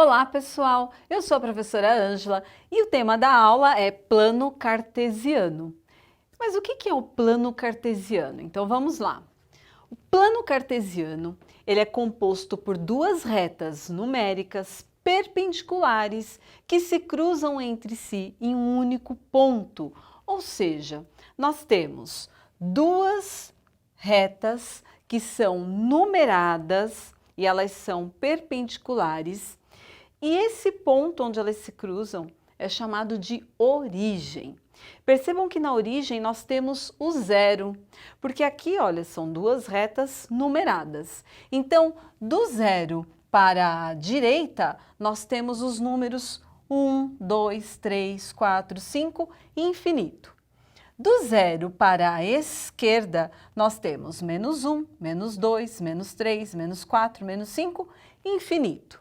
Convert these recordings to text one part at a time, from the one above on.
Olá, pessoal! Eu sou a professora Ângela e o tema da aula é plano cartesiano. Mas o que é o plano cartesiano? Então vamos lá. O plano cartesiano ele é composto por duas retas numéricas perpendiculares que se cruzam entre si em um único ponto. Ou seja, nós temos duas retas que são numeradas e elas são perpendiculares. E esse ponto onde elas se cruzam é chamado de origem. Percebam que na origem nós temos o zero, porque aqui, olha, são duas retas numeradas. Então, do zero para a direita, nós temos os números 1, 2, 3, 4, 5 e infinito. Do zero para a esquerda, nós temos menos 1, menos 2, menos 3, menos 4, menos 5 e infinito.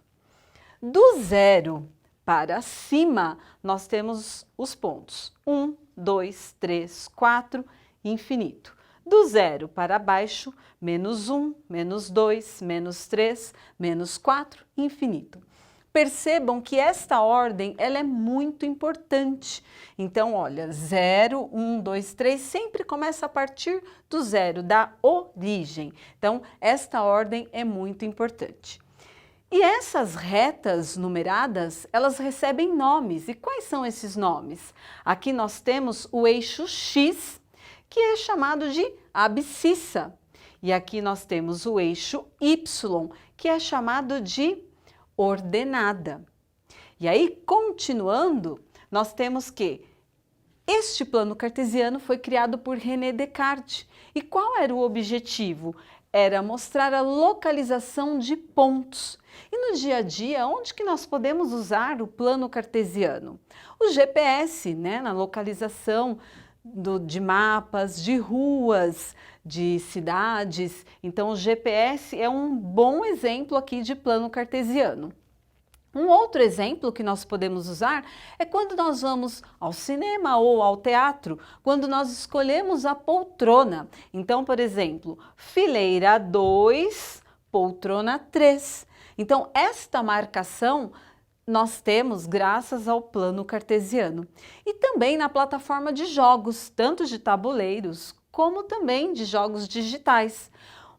Do zero para cima, nós temos os pontos 1, 2, 3, 4, infinito. Do zero para baixo, menos 1, menos 2, menos 3, menos 4, infinito. Percebam que esta ordem ela é muito importante. Então, olha, 0, 1, 2, 3 sempre começa a partir do zero, da origem. Então, esta ordem é muito importante. E essas retas numeradas, elas recebem nomes. E quais são esses nomes? Aqui nós temos o eixo X, que é chamado de abscissa. E aqui nós temos o eixo Y, que é chamado de ordenada. E aí, continuando, nós temos que este plano cartesiano foi criado por René Descartes. E qual era o objetivo? Era mostrar a localização de pontos. E no dia a dia, onde que nós podemos usar o plano cartesiano? O GPS, né, na localização de mapas, de ruas, de cidades. Então, o GPS é um bom exemplo aqui de plano cartesiano. Um outro exemplo que nós podemos usar é quando nós vamos ao cinema ou ao teatro, quando nós escolhemos a poltrona. Então, por exemplo, fileira 2, poltrona 3. Então, esta marcação nós temos graças ao plano cartesiano. E também na plataforma de jogos, tanto de tabuleiros como também de jogos digitais.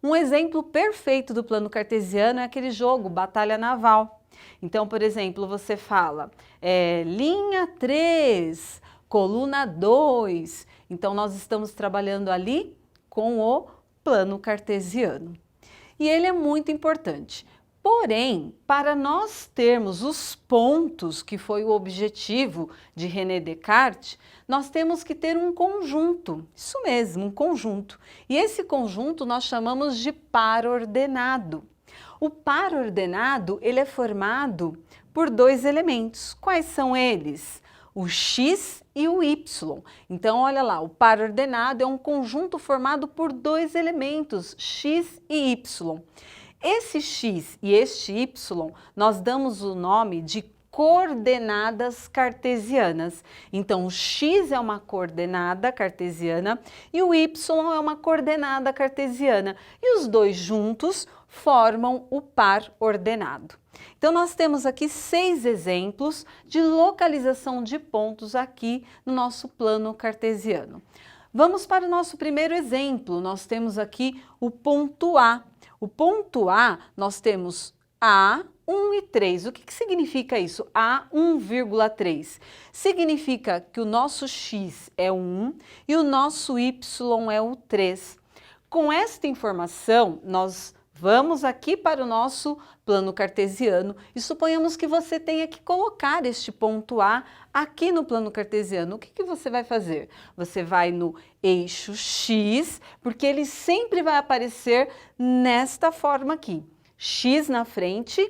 Um exemplo perfeito do plano cartesiano é aquele jogo Batalha Naval. Então, por exemplo, você fala linha 3, coluna 2. Então, nós estamos trabalhando ali com o plano cartesiano. E ele é muito importante. Porém, para nós termos os pontos, que foi o objetivo de René Descartes, nós temos que ter um conjunto. Isso mesmo, um conjunto. E esse conjunto nós chamamos de par ordenado. O par ordenado ele é formado por dois elementos. Quais são eles? O x e o y. Então, olha lá, o par ordenado é um conjunto formado por dois elementos, x e y. Esse x e este y, nós damos o nome de coordenadas cartesianas. Então, o x é uma coordenada cartesiana e o y é uma coordenada cartesiana. E os dois juntos formam o par ordenado. Então, nós temos aqui 6 exemplos de localização de pontos aqui no nosso plano cartesiano. Vamos para o nosso primeiro exemplo. Nós temos aqui o ponto A. O ponto A, nós temos A, 1 e 3. O que significa isso? A 1,3. Significa que o nosso x é 1 e o nosso y é o 3. Com esta informação, nós vamos aqui para o nosso plano cartesiano e suponhamos que você tenha que colocar este ponto A aqui no plano cartesiano. O que você vai fazer? Você vai no eixo X, porque ele sempre vai aparecer nesta forma aqui. X na frente,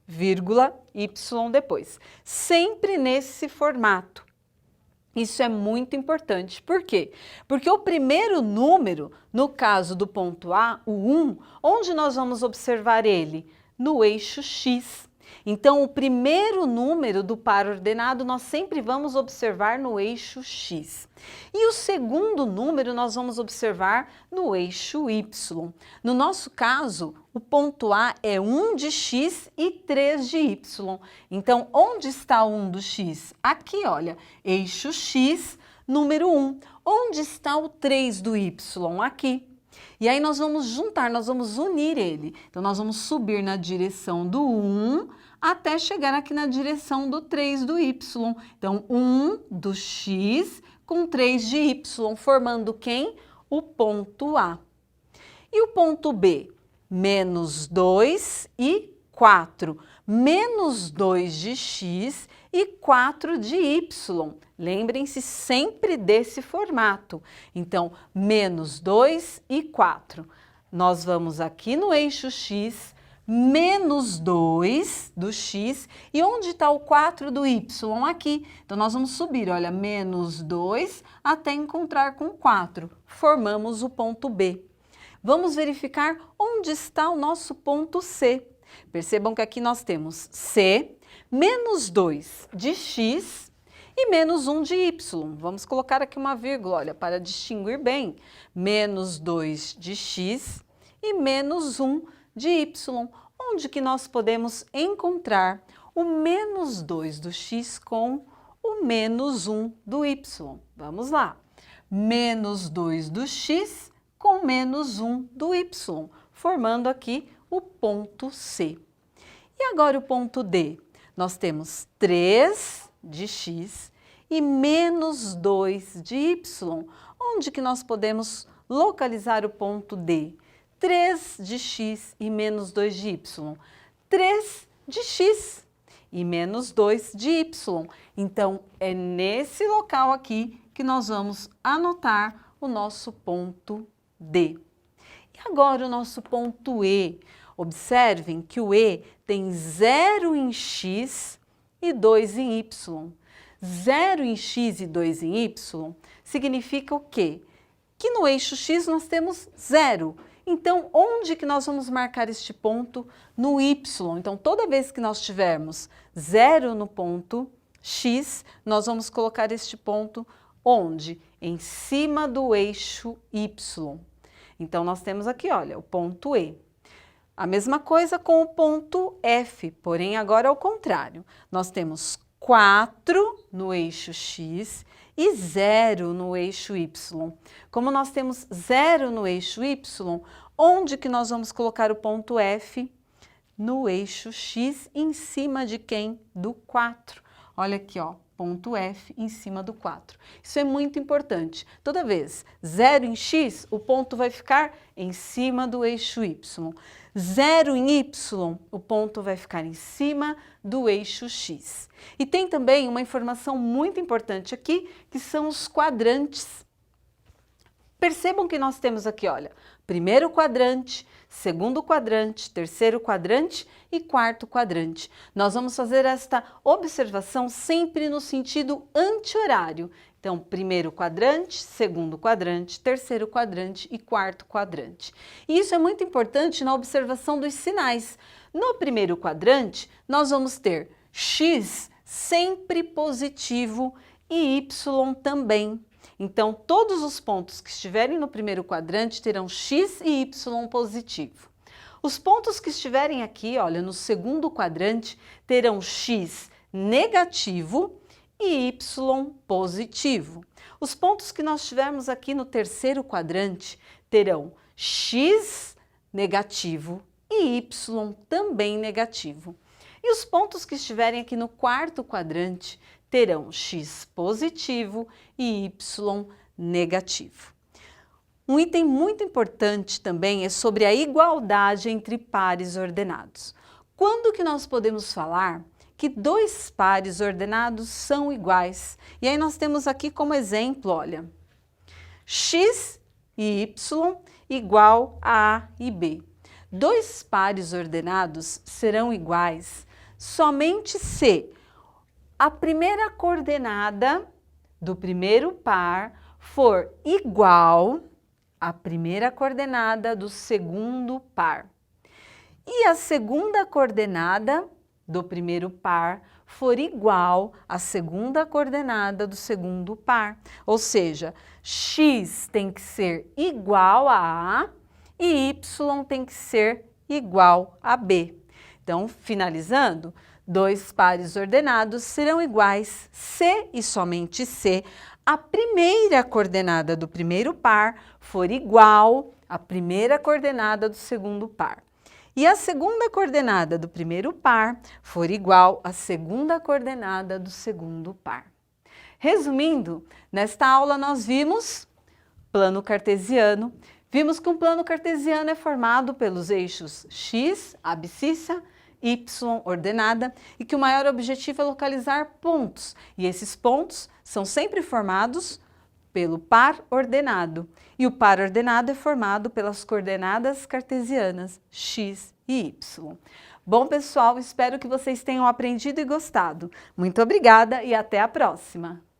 vírgula, Y depois. Sempre nesse formato. Isso é muito importante. Por quê? Porque o primeiro número, no caso do ponto A, o 1, onde nós vamos observar ele? No eixo X. Então, o primeiro número do par ordenado nós sempre vamos observar no eixo x. E o segundo número nós vamos observar no eixo y. No nosso caso, o ponto A é 1 de x e 3 de y. Então, onde está o 1 do x? Aqui, olha, eixo x, número 1. Onde está o 3 do y? Aqui. E aí nós vamos juntar, nós vamos unir ele. Então, nós vamos subir na direção do 1 até chegar aqui na direção do 3 do y. Então, 1 do x com 3 de y, formando quem? O ponto A. E o ponto B? Menos 2 e 4. Menos 2 de x e 4 de y. Lembrem-se sempre desse formato. Então, menos 2 e 4. Nós vamos aqui no eixo x, menos 2 do x. E onde está o 4 do y? Aqui. Então, nós vamos subir, olha, menos 2 até encontrar com 4. Formamos o ponto B. Vamos verificar onde está o nosso ponto C. Percebam que aqui nós temos C, menos 2 de x e menos 1 de y. Vamos colocar aqui uma vírgula, olha, para distinguir bem. Menos 2 de x e menos 1 de y. Onde que nós podemos encontrar o menos 2 do x com o menos 1 do y? Vamos lá. Menos 2 do x com menos 1 do y, formando aqui o ponto C. E agora o ponto D? Nós temos 3 de x e menos 2 de y. Onde que nós podemos localizar o ponto D? 3 de x e menos 2 de y. 3 de x e menos 2 de y. Então, é nesse local aqui que nós vamos anotar o nosso ponto D. E agora o nosso ponto E. Observem que o E tem 0 em x e 2 em y. 0 em x e 2 em y significa o quê? Que no eixo x nós temos 0. Então, onde que nós vamos marcar este ponto? No y. Então, toda vez que nós tivermos 0 no ponto x, nós vamos colocar este ponto onde? Em cima do eixo y. Então, nós temos aqui, olha, o ponto E. A mesma coisa com o ponto F, porém agora ao contrário. Nós temos 4 no eixo x e 0 no eixo y. Como nós temos 0 no eixo y, onde que nós vamos colocar o ponto F? No eixo x, em cima de quem? Do 4. Olha aqui, ó, ponto F em cima do 4. Isso é muito importante. Toda vez 0 em x, o ponto vai ficar em cima do eixo y. 0 em y, o ponto vai ficar em cima do eixo x. E tem também uma informação muito importante aqui, que são os quadrantes. Percebam que nós temos aqui, olha, primeiro quadrante, segundo quadrante, terceiro quadrante e quarto quadrante. Nós vamos fazer esta observação sempre no sentido anti-horário. Então, primeiro quadrante, segundo quadrante, terceiro quadrante e quarto quadrante. E isso é muito importante na observação dos sinais. No primeiro quadrante, nós vamos ter x sempre positivo e y também. Então, todos os pontos que estiverem no primeiro quadrante terão x e y positivo. Os pontos que estiverem aqui, olha, no segundo quadrante, terão x negativo e y positivo. Os pontos que nós tivermos aqui no terceiro quadrante terão x negativo e y também negativo. E os pontos que estiverem aqui no quarto quadrante terão x positivo e y negativo. Um item muito importante também é sobre a igualdade entre pares ordenados. Quando que nós podemos falar que dois pares ordenados são iguais? E aí nós temos aqui como exemplo, olha, x e y igual a A e B. Dois pares ordenados serão iguais somente se a primeira coordenada do primeiro par for igual à primeira coordenada do segundo par. E a segunda coordenada do primeiro par for igual à segunda coordenada do segundo par. Ou seja, x tem que ser igual a A e y tem que ser igual a B. Então, finalizando, dois pares ordenados serão iguais se e somente se a primeira coordenada do primeiro par for igual à primeira coordenada do segundo par. E a segunda coordenada do primeiro par for igual à segunda coordenada do segundo par. Resumindo, nesta aula nós vimos plano cartesiano. Vimos que um plano cartesiano é formado pelos eixos x, abscissa, y, ordenada, e que o maior objetivo é localizar pontos. E esses pontos são sempre formados pelo par ordenado. E o par ordenado é formado pelas coordenadas cartesianas x e y. Bom, pessoal, espero que vocês tenham aprendido e gostado. Muito obrigada e até a próxima!